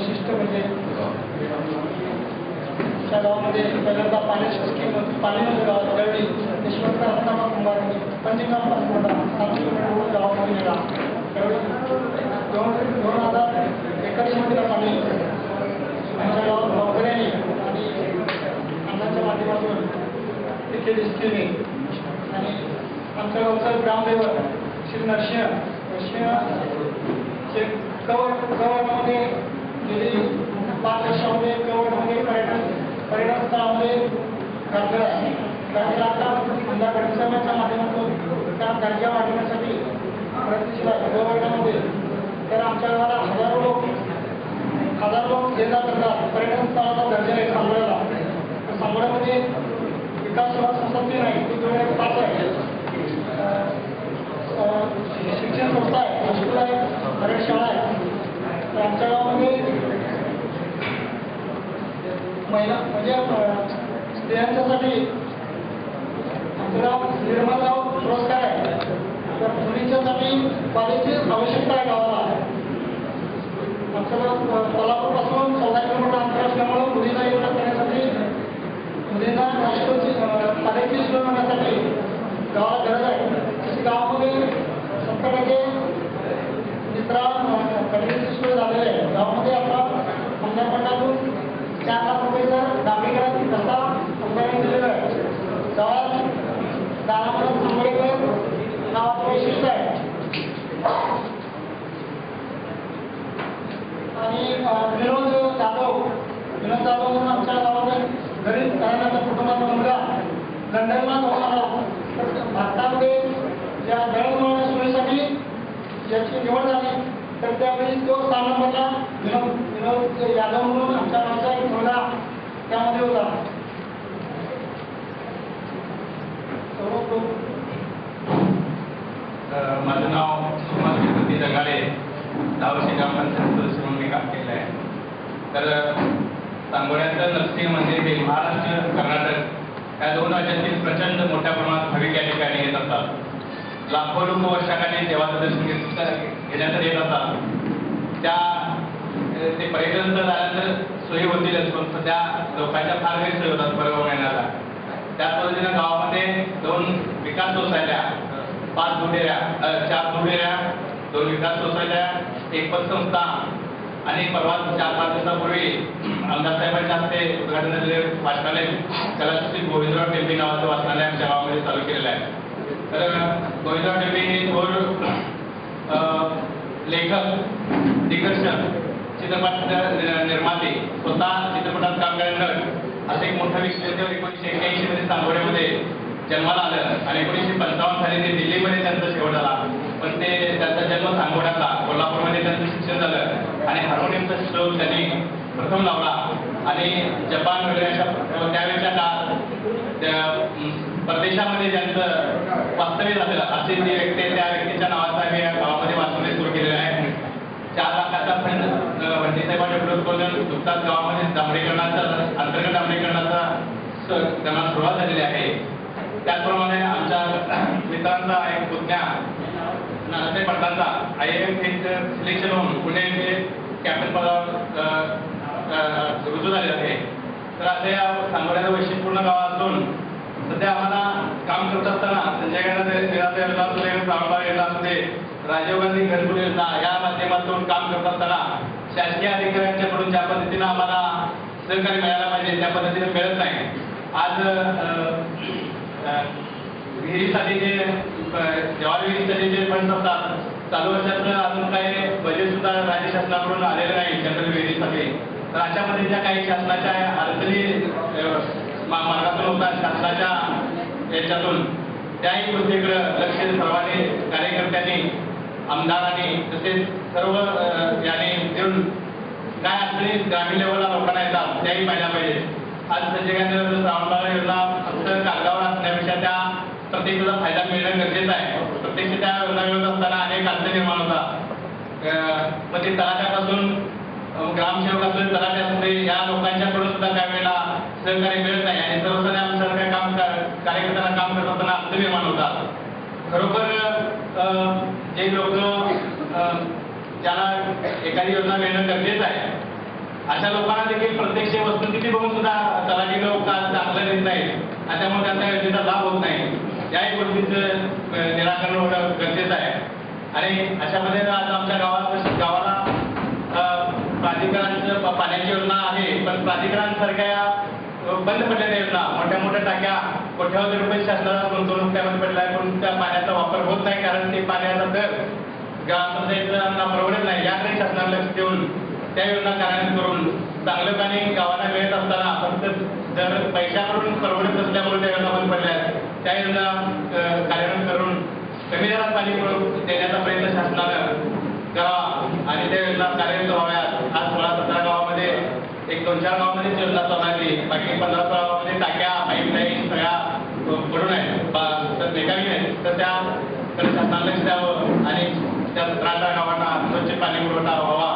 वैशिष्ट्य म्हणजे त्या गावामध्ये पहिल्यांदा पाण्याची स्कीम पाणी नव्हतं गावात त्यावेळी यशवंत रत्नामा कुंभारांनी पंचगाम पासून 7 किलोमीटर गावामध्ये गेला त्यावेळी 2000 एकरमध्ये पाणी आमच्या गावात गावकऱ्यांनी आणि अण्णांच्या माध्यमातून तिथे स्कीम आणि आमच्या गावचं ग्रामदेवत श्री नरसिंह कवडमध्ये गेली 5 वर्षामध्ये कवडमध्ये पर्यटन स्थळामध्ये दर्जा आहे. दर्जा आता आमदार गडसाहेबांच्या माध्यमातून त्या दर्जा वाढवण्यासाठी प्रयत्नशील आहे. कवडमध्ये तर आमच्या गावाला हजारो लोक ये जा करतात. पर्यटन स्थळाचा दर्जा आहे सांगोळ्याला. सांगोळ्यामध्ये विकास संस्था नाही ती 2005 आहे. शिक्षण संस्था आहे, हायस्कूल आहे, मराठी शाळा आहे. तर आमच्या गावामध्ये महिला म्हणजे स्त्रियांच्यासाठी आमचं गाव निर्मलगाव पुरस्कार आहे. तर मुलींच्यासाठी कॉलेजची आवश्यकता आहे गावाला. आमचं गाव कोल्हापूरपासून 14 किलोमीटर अंतर असल्यामुळे मुलींना येऊन करण्यासाठी मुलींना कॉलेजची सोय होण्यासाठी गावाला गरज आहे. तशी गावामध्ये 70% मित्रा कॉलेजची सोय झालेली आहे. गावामध्ये आता आमदार फंडातून 4 लाख रुपयेचा डांबरीकरण रस्ता आमदारांनी दिलेला आहे. गावात दानामधून सांगोळेकर गावाचं वैशिष्ट्य आहे. आणि विनोद जाधव म्हणून आमच्या गावामध्ये गरीब घराण्याचा कुटुंबाचा मुलगा लंडनला जाऊन आला. तर भारतामध्ये ज्या दळणवळण सोयीसाठी ज्याची निवड झाली तर त्यावेळी तो 6 नंबरला विनोद यादव म्हणून आमच्या गावचा एक मुलगा त्यामध्ये होता. माझं नाव सुकुमार गणपती जंगाडे. 10 वर्षे ग्रामपंचायत सदस्य म्हणून मी काम केलं आहे. तर सांगोळ्याचं नरसिंह मंदिर हे महाराष्ट्र कर्नाटक या 2 राज्यातील प्रचंड मोठ्या प्रमाणात भाविक या ठिकाणी येत असतात. लाखो लोक वर्षाकाठी देवाचं दर्शन घेण्यासाठी येत असतात. ते पर्यटन झाल्यानंतर सोयी होतीलच, पण सध्या लोकांच्या फार गैरसोयी होतात परगाव येण्याला. त्याच पद्धतीनं गावामध्ये 2 विकास सोसायट्या, 4 दुडेऱ्या, 2 विकास सोसायट्या, 1 पतसंस्था आणि परवा 4-5 दिवसापूर्वी आमदार साहेबांच्या हस्ते उद्घाटन झालेले वाचनालय कलाश्री गोविंदराव टेंबे नावाचं वाचनालय आमच्या गावामध्ये चालू केलेलं आहे. तर गोविंदराव टेंबे हे थोर लेखक, दिग्दर्शक, चित्रपट निर्माते, स्वतः चित्रपटात काम करणारे असं एक मोठा व्यक्ती 1981 मध्ये सांगोळ्यामध्ये जन्माला आलं आणि 1955 साली ते दिल्लीमध्ये त्यांचा शेवट झाला. पण त्यांचा जन्म सांगोळ्यातला, कोल्हापूरमध्ये त्यांचं शिक्षण झालं आणि हार्मोनियमचा स्ट्रोक त्यांनी प्रथम लावला आणि जपान वगैरे त्यावेळेच्या काळात परदेशामध्ये ज्यांचं वास्तव्य झालेलं असे जे व्यक्ती आहे त्या व्यक्तीच्या नावाचा मी या गावामध्ये वाचनालय सुरू केलेलं आहे. 4 लाखाचा फंड वंचितसाहेबांनी विरोध करून नुकताच गावामध्ये अंतर्गत डांबरीकरणाचा त्यांना सुरुवात झालेली आहे. त्याचप्रमाणे आमच्या मित्रांचा एक पुतण्या नानासाहेब पाटलांचा IAM सिलेक्शन होऊन पुणे येथे कॅप्टन पदावर रुजू झाले आहे. तर असे या सांगोळ्याचं वैशिष्ट्यपूर्ण गाव असून सध्या आम्हाला काम करत असताना संजय गांधी असू राजीव गांधी घरकुल योजना या माध्यमातून काम करत असताना शासकीय अधिकाऱ्यांच्याकडून ज्या पद्धतीनं आम्हाला सहकार्य मिळायला पाहिजे त्या पद्धतीने मिळत नाही. आज विहिरीसाठी जे जवाहर विहिरीसाठी जे फंड असतात चालू वर्षाचं अजून काही बजेट सुद्धा राज्य शासनाकडून आलेलं नाही जनरल विहिरीसाठी. तर अशा पद्धतीच्या काही शासनाच्या अडचणी मार्गातून होतात शासनाच्या याच्यातून त्याही गोष्टीकडे लक्ष सर्वांनी कार्यकर्त्यांनी आमदारांनी तसेच सर्व यांनी देऊन काय अडचणी ग्रामीण लेवलला लोकांना येतात त्याही पाहिल्या पाहिजे. आज संजय गांधी श्रावणबाग योजना फक्त कागदावर असण्यापेक्षा त्या प्रत्येकाचा फायदा मिळणं गरजेचं आहे. प्रत्यक्ष त्या योजना मिळत असताना अनेक अडचणी निर्माण होतात. मग ते तलाट्यापासून ग्रामसेवक असले तलाटे असले या लोकांच्याकडून सुद्धा काही वेळेला सहकार्य मिळत नाही आणि सर्वसाधारण काम कार्यकर्त्यांना काम करत असताना अडचणी निर्माण होतात. खरोखर जे लोक ज्याला एखादी योजना मिळणं गरजेचं आहे अशा लोकांना देखील प्रत्यक्ष वस्तुस्थिती बघून सुद्धा तलाठी लोक चांगलं देत नाहीत आणि त्यामुळे त्यांना योजनेचा लाभ होत नाही. याही गोष्टीचं निराकरण होणं गरजेचं आहे. आणि अशा पद्धतीने आज आमच्या गावाला प्राधिकरणाचं पाण्याची योजना आहे, पण प्राधिकरणासारख्या बंद पडलेल्या योजना, मोठ्या मोठ्या टाक्या कोट्यावधी रुपये शासनाला गुंतवणूक त्यामध्ये पडला आहे, पण त्या पाण्याचा वापर होत नाही, कारण ते पाण्याचा दर ग्रामपंचायतींना परवडत नाही. याकडे शासनाला लक्ष देऊन त्या योजना कार्यान्वित करून चांगलं पाणी गावाला मिळत असताना फक्त जर पैशाकडून परवडत नसल्यामुळे त्या योजना बंद पडल्या आहेत, त्या योजना कार्यान्वित करून कमी दरात पाणी देण्याचा प्रयत्न शासनानं करावा आणि त्या योजना कार्यान्वित व्हाव्यात. आज 16-17 गावामध्ये एक 2-4 गावामध्ये योजना चालू आहे, बाकी 15-16 गावामध्ये टाक्या पाईपलाईन सगळ्या पडून आहेत, तर बेकारी आहेत. तर त्याकडे शासनाला लक्ष द्यावं आणि त्या 17 गावांना स्वच्छ पाणी पुरवठा व्हावा